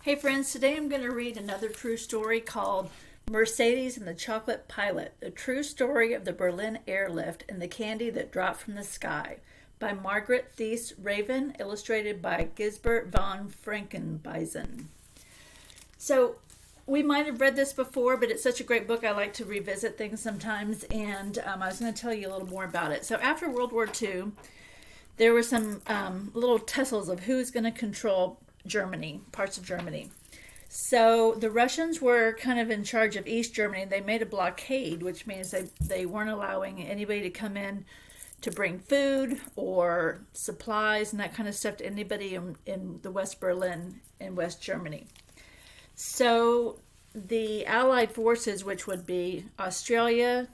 Hey friends, today I'm going to read another true story called Mercedes and the Chocolate Pilot, the true story of the Berlin Airlift and the candy that dropped from the sky by Margaret Thies Raven, illustrated by Gijsbert van Frankenhuyzen. So we might have read this before, but it's such a great book. I like to revisit things sometimes, and I was going to tell you a little more about it. So after World War II, there were some little tussles of who's going to control Germany, parts of Germany. So the Russians were kind of in charge of East Germany. They made a blockade, which means they weren't allowing anybody to come in to bring food or supplies and that kind of stuff to anybody in the West Berlin in West Germany. So the Allied forces, which would be Australia,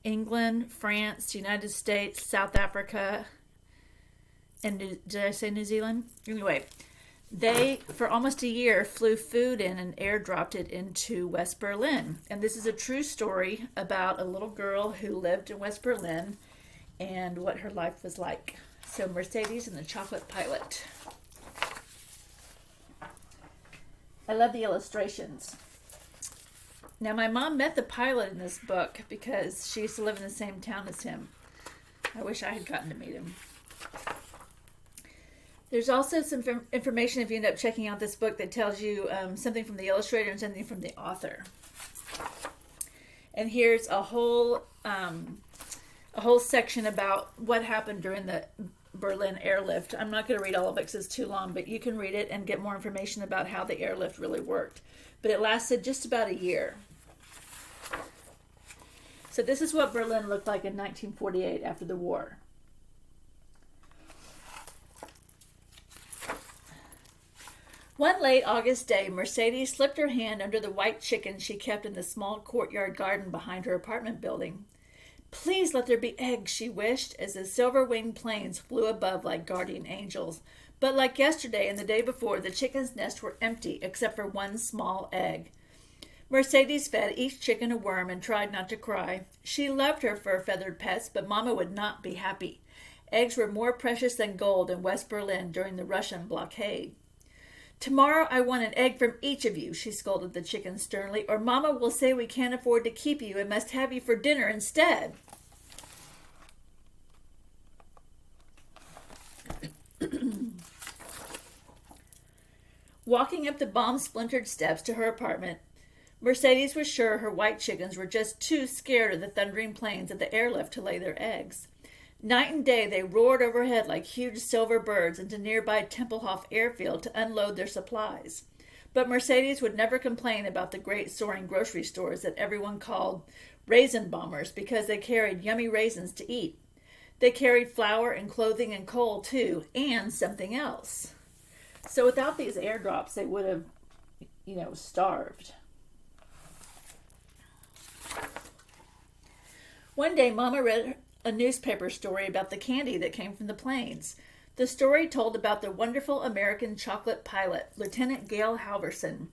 England, France, United States, South Africa, and did I say New Zealand? Anyway, they, for almost a year, flew food in and airdropped it into West Berlin. And this is a true story about a little girl who lived in West Berlin and what her life was like. So Mercedes and the Chocolate Pilot. I love the illustrations. Now, my mom met the pilot in this book because she used to live in the same town as him. I wish I had gotten to meet him. There's also some information if you end up checking out this book that tells you something from the illustrator and something from the author. And here's a whole section about what happened during the Berlin airlift. I'm not going to read all of it because it's too long, but you can read it and get more information about how the airlift really worked. But it lasted just about a year. So this is what Berlin looked like in 1948 after the war. One late August day, Mercedes slipped her hand under the white chicken she kept in the small courtyard garden behind her apartment building. Please let there be eggs, she wished, as the silver-winged planes flew above like guardian angels. But like yesterday and the day before, the chickens' nests were empty except for one small egg. Mercedes fed each chicken a worm and tried not to cry. She loved her fur-feathered pets, but Mama would not be happy. Eggs were more precious than gold in West Berlin during the Russian blockade. Tomorrow I want an egg from each of you, she scolded the chickens sternly, or Mama will say we can't afford to keep you and must have you for dinner instead. Walking up the bomb-splintered steps to her apartment, Mercedes was sure her white chickens were just too scared of the thundering planes at the airlift to lay their eggs. Night and day they roared overhead like huge silver birds into nearby Tempelhof airfield to unload their supplies. But Mercedes would never complain about the great soaring grocery stores that everyone called raisin bombers because they carried yummy raisins to eat. They carried flour and clothing and coal too, and something else. So without these airdrops, they would have, starved. One day, Mama read a newspaper story about the candy that came from the planes. The story told about the wonderful American chocolate pilot, Lieutenant Gale Halverson.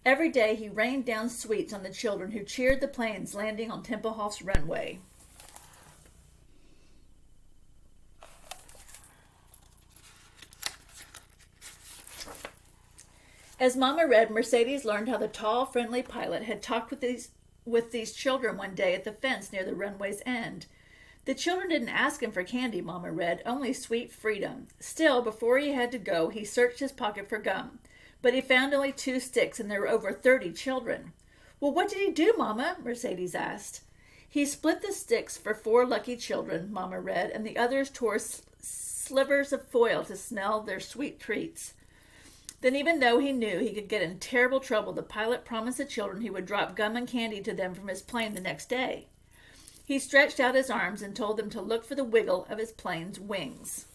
Every day he rained down sweets on the children who cheered the planes landing on Tempelhof's runway. As Mama read, Mercedes learned how the tall, friendly pilot had talked with these children one day at the fence near the runway's end. The children didn't ask him for candy, Mama read, only sweet freedom. Still, before he had to go, he searched his pocket for gum. But he found only 2 sticks, and there were over 30 children. Well, what did he do, Mama? Mercedes asked. He split the sticks for 4 lucky children, Mama read, and the others tore slivers of foil to smell their sweet treats. Then, even though he knew he could get in terrible trouble, the pilot promised the children he would drop gum and candy to them from his plane the next day. He stretched out his arms and told them to look for the wiggle of his plane's wings.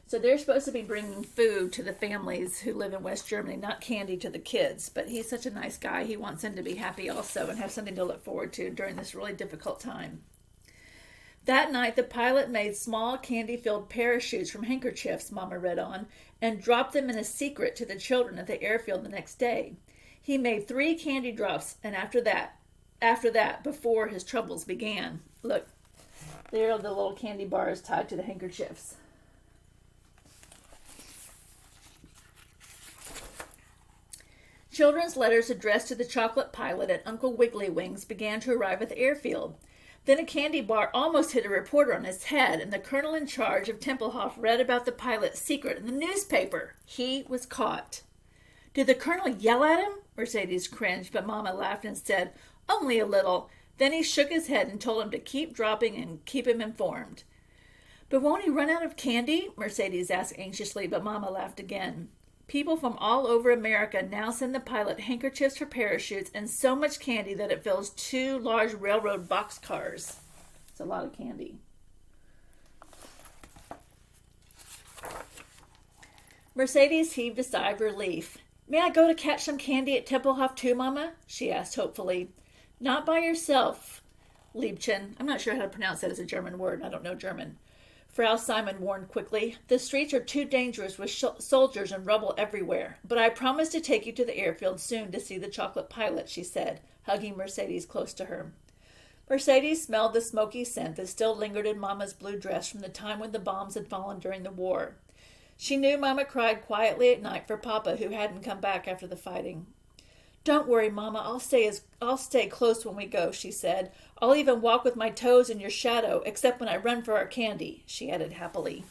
So they're supposed to be bringing food to the families who live in West Germany, not candy to the kids. But he's such a nice guy. He wants them to be happy also and have something to look forward to during this really difficult time. That night, the pilot made small candy-filled parachutes from handkerchiefs, Mama read on, and dropped them in a secret to the children at the airfield the next day. He made 3 candy drops, and after that, before his troubles began. Look, there are the little candy bars tied to the handkerchiefs. Children's letters addressed to the chocolate pilot and Uncle Wiggly Wings began to arrive at the airfield. Then a candy bar almost hit a reporter on his head, and the colonel in charge of Tempelhof read about the pilot's secret in the newspaper. He was caught. Did the colonel yell at him? Mercedes cringed, but Mama laughed and said, "Only a little." Then he shook his head and told him to keep dropping and keep him informed. "But won't he run out of candy?" Mercedes asked anxiously, but Mama laughed again. People from all over America now send the pilot handkerchiefs for parachutes and so much candy that it fills 2 large railroad boxcars. It's a lot of candy. Mercedes heaved a sigh of relief. "May I go to catch some candy at Tempelhof too, Mama?" she asked hopefully. "Not by yourself, Liebchen." I'm not sure how to pronounce that as a German word. I don't know German. Frau Simon warned quickly. "The streets are too dangerous with soldiers and rubble everywhere. But I promise to take you to the airfield soon to see the chocolate pilot," she said, hugging Mercedes close to her. Mercedes smelled the smoky scent that still lingered in Mama's blue dress from the time when the bombs had fallen during the war. She knew Mama cried quietly at night for Papa, who hadn't come back after the fighting. "Don't worry, Mama. I'll stay close when we go," she said. "I'll even walk with my toes in your shadow, except when I run for our candy," she added happily.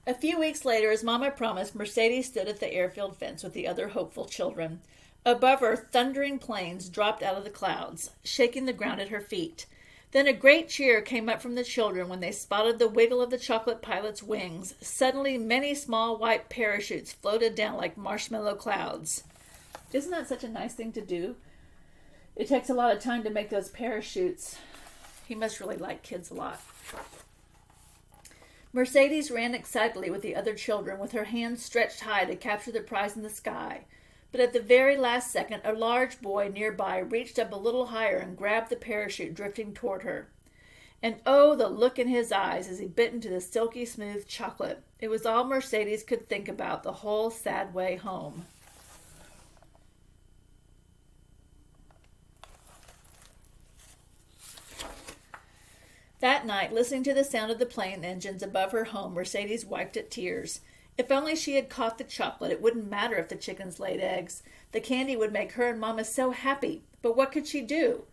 A few weeks later, as Mama promised, Mercedes stood at the airfield fence with the other hopeful children. Above her, thundering planes dropped out of the clouds, shaking the ground at her feet. Then a great cheer came up from the children when they spotted the wiggle of the chocolate pilot's wings. Suddenly, many small white parachutes floated down like marshmallow clouds. Isn't that such a nice thing to do? It takes a lot of time to make those parachutes. He must really like kids a lot. Mercedes ran excitedly with the other children, with her hands stretched high to capture the prize in the sky. But at the very last second, a large boy nearby reached up a little higher and grabbed the parachute drifting toward her. And oh, the look in his eyes as he bit into the silky smooth chocolate. It was all Mercedes could think about the whole sad way home. That night, listening to the sound of the plane engines above her home, Mercedes wiped at tears. If only she had caught the chocolate, it wouldn't matter if the chickens laid eggs. The candy would make her and Mama so happy. But what could she do?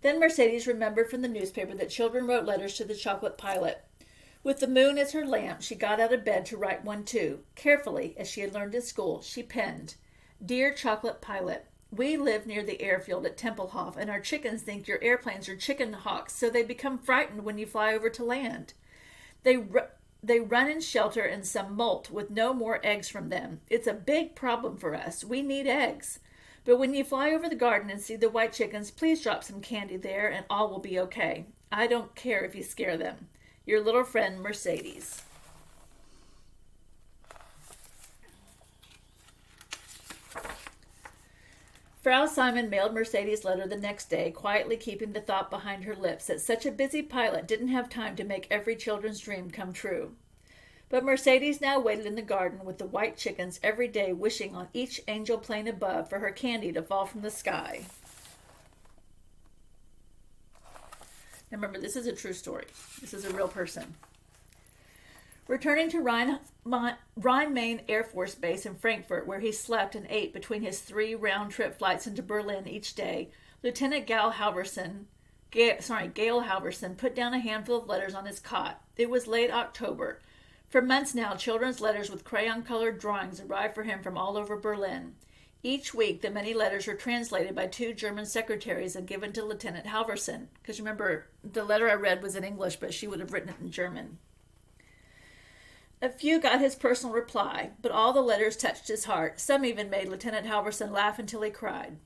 Then Mercedes remembered from the newspaper that children wrote letters to the chocolate pilot. With the moon as her lamp, she got out of bed to write one too. Carefully, as she had learned in school, she penned, "Dear chocolate pilot, we live near the airfield at Tempelhof, and our chickens think your airplanes are chicken hawks, so they become frightened when you fly over to land. They run in shelter in some molt with no more eggs from them. It's a big problem for us. We need eggs. But when you fly over the garden and see the white chickens, please drop some candy there and all will be okay. I don't care if you scare them. Your little friend, Mercedes." Frau Simon mailed Mercedes' letter the next day, quietly keeping the thought behind her lips that such a busy pilot didn't have time to make every children's dream come true. But Mercedes now waited in the garden with the white chickens every day, wishing on each angel plane above for her candy to fall from the sky. Now remember, this is a true story. This is a real person. Returning to Rhine-Main Air Force Base in Frankfurt, where he slept and ate between his 3 round-trip flights into Berlin each day, Lieutenant Gail Halverson put down a handful of letters on his cot. It was late October. For months now, children's letters with crayon-colored drawings arrived for him from all over Berlin. Each week, the many letters were translated by 2 German secretaries and given to Lieutenant Halverson. Because remember, the letter I read was in English, but she would have written it in German. A few got his personal reply, but all the letters touched his heart. Some even made Lieutenant Halverson laugh until he cried.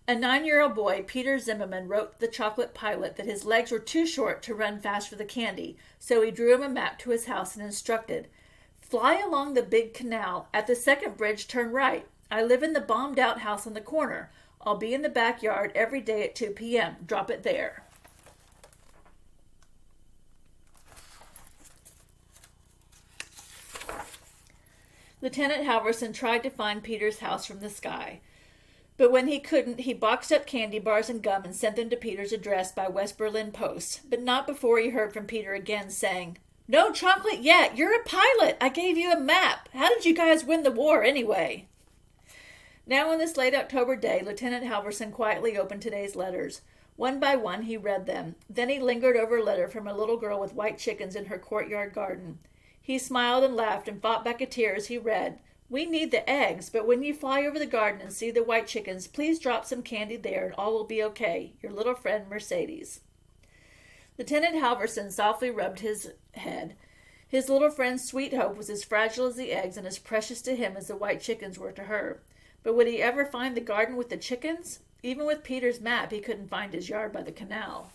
A 9-year-old boy, Peter Zimmerman, wrote the chocolate pilot that his legs were too short to run fast for the candy, so he drew him a map to his house and instructed, "Fly along the big canal. At the second bridge, turn right. I live in the bombed-out house on the corner. I'll be in the backyard every day at 2 p.m. Drop it there." Lieutenant Halverson tried to find Peter's house from the sky. But when he couldn't, he boxed up candy bars and gum and sent them to Peter's address by West Berlin post, but not before he heard from Peter again saying, No chocolate yet. You're a pilot. I gave you a map. How did you guys win the war anyway? Now on this late October day, Lieutenant Halverson quietly opened today's letters. One by one he read them. Then he lingered over a letter from a little girl with white chickens in her courtyard garden. He smiled and laughed and fought back a tear as he read, "We need the eggs, but when you fly over the garden and see the white chickens, please drop some candy there and all will be okay. Your little friend Mercedes." Lieutenant Halverson softly rubbed his head. His little friend's sweet hope was as fragile as the eggs and as precious to him as the white chickens were to her. But would he ever find the garden with the chickens? Even with Peter's map, he couldn't find his yard by the canal.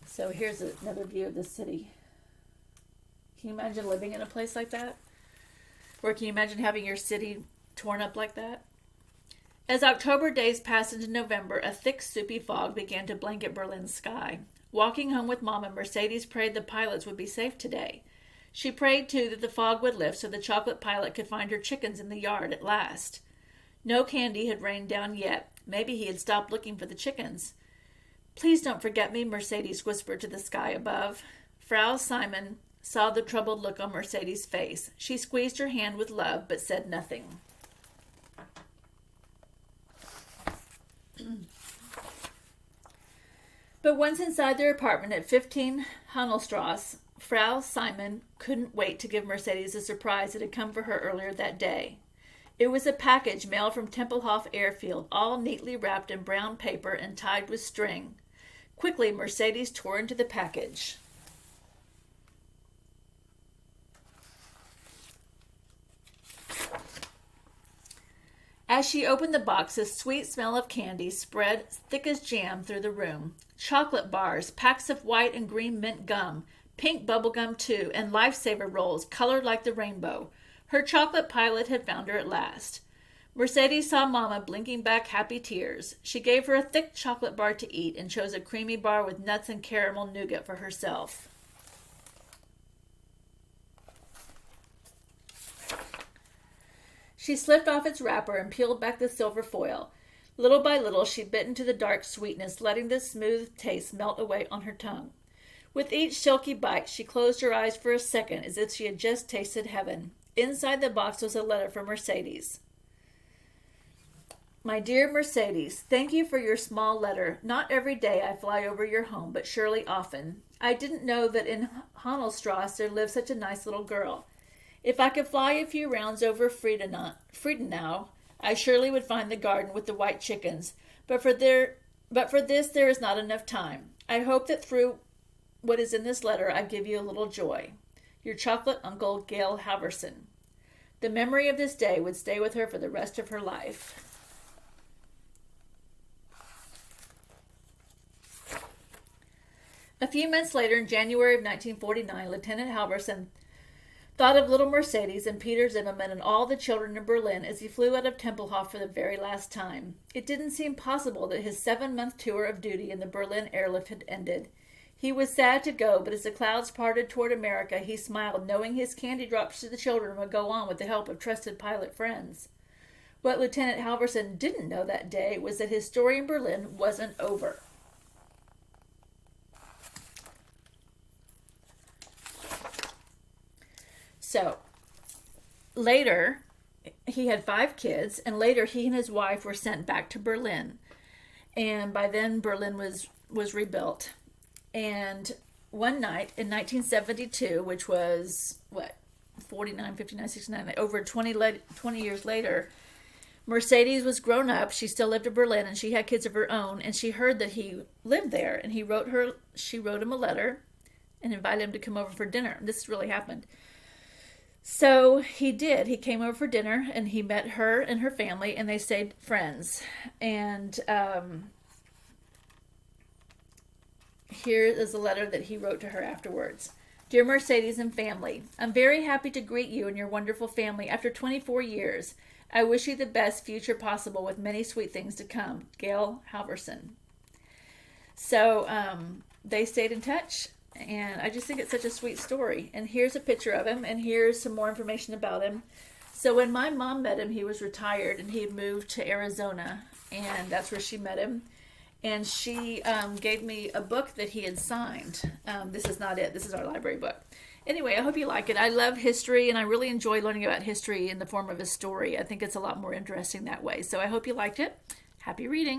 So here's another view of the city. Can you imagine living in a place like that? Or can you imagine having your city torn up like that? As October days passed into November, a thick, soupy fog began to blanket Berlin's sky. Walking home with Mama, Mercedes prayed the pilots would be safe today. She prayed, too, that the fog would lift so the chocolate pilot could find her chickens in the yard at last. No candy had rained down yet. Maybe he had stopped looking for the chickens. "Please don't forget me," Mercedes whispered to the sky above. Frau Simon saw the troubled look on Mercedes' face. She squeezed her hand with love, but said nothing. But once inside their apartment at 15 Hanelstrasse, Frau Simon couldn't wait to give Mercedes a surprise that had come for her earlier that day. It was a package mailed from Tempelhof Airfield, all neatly wrapped in brown paper and tied with string. Quickly, Mercedes tore into the package. As she opened the box, a sweet smell of candy spread thick as jam through the room. Chocolate bars, packs of white and green mint gum, pink bubble gum too, and lifesaver rolls colored like the rainbow. Her chocolate pilot had found her at last. Mercedes saw Mama blinking back happy tears. She gave her a thick chocolate bar to eat and chose a creamy bar with nuts and caramel nougat for herself. She slipped off its wrapper and peeled back the silver foil. Little by little, she bit into the dark sweetness, letting the smooth taste melt away on her tongue. With each silky bite, she closed her eyes for a second as if she had just tasted heaven. Inside the box was a letter from Mercedes. "My dear Mercedes, thank you for your small letter. Not every day I fly over your home, but surely often. I didn't know that in Hanelstrasse there lived such a nice little girl. If I could fly a few rounds over Friedenau, I surely would find the garden with the white chickens. But for this there is not enough time. I hope that through what is in this letter I give you a little joy. Your chocolate uncle, Gail Halverson." The memory of this day would stay with her for the rest of her life. A few months later, in January of 1949, Lieutenant Halverson thought of little Mercedes and Peter Zimmermann and all the children in Berlin as he flew out of Tempelhof for the very last time. It didn't seem possible that his 7-month tour of duty in the Berlin airlift had ended. He was sad to go, but as the clouds parted toward America, he smiled, knowing his candy drops to the children would go on with the help of trusted pilot friends. What Lieutenant Halverson didn't know that day was that his story in Berlin wasn't over. So, later, he had 5 kids, and later he and his wife were sent back to Berlin. And by then, Berlin was rebuilt. And one night in 1972, which was, 49, 59, 69, over 20 years later, Mercedes was grown up. She still lived in Berlin, and she had kids of her own, and she heard that he lived there. And she wrote him a letter and invited him to come over for dinner. This really happened. So he did. He came over for dinner, and he met her and her family, and they stayed friends. And here is a letter that he wrote to her afterwards. "Dear Mercedes and family, I'm very happy to greet you and your wonderful family after 24 years. I wish you the best future possible with many sweet things to come. Gail Halverson." So they stayed in touch. And I just think it's such a sweet story. And here's a picture of him, and here's some more information about him. So when my mom met him, he was retired, and he had moved to Arizona, and that's where she met him. and she gave me a book that he had signed. This is not it. This is our library book. Anyway, I hope you like it. I love history, and I really enjoy learning about history in the form of a story. I think it's a lot more interesting that way. So I hope you liked it. Happy reading.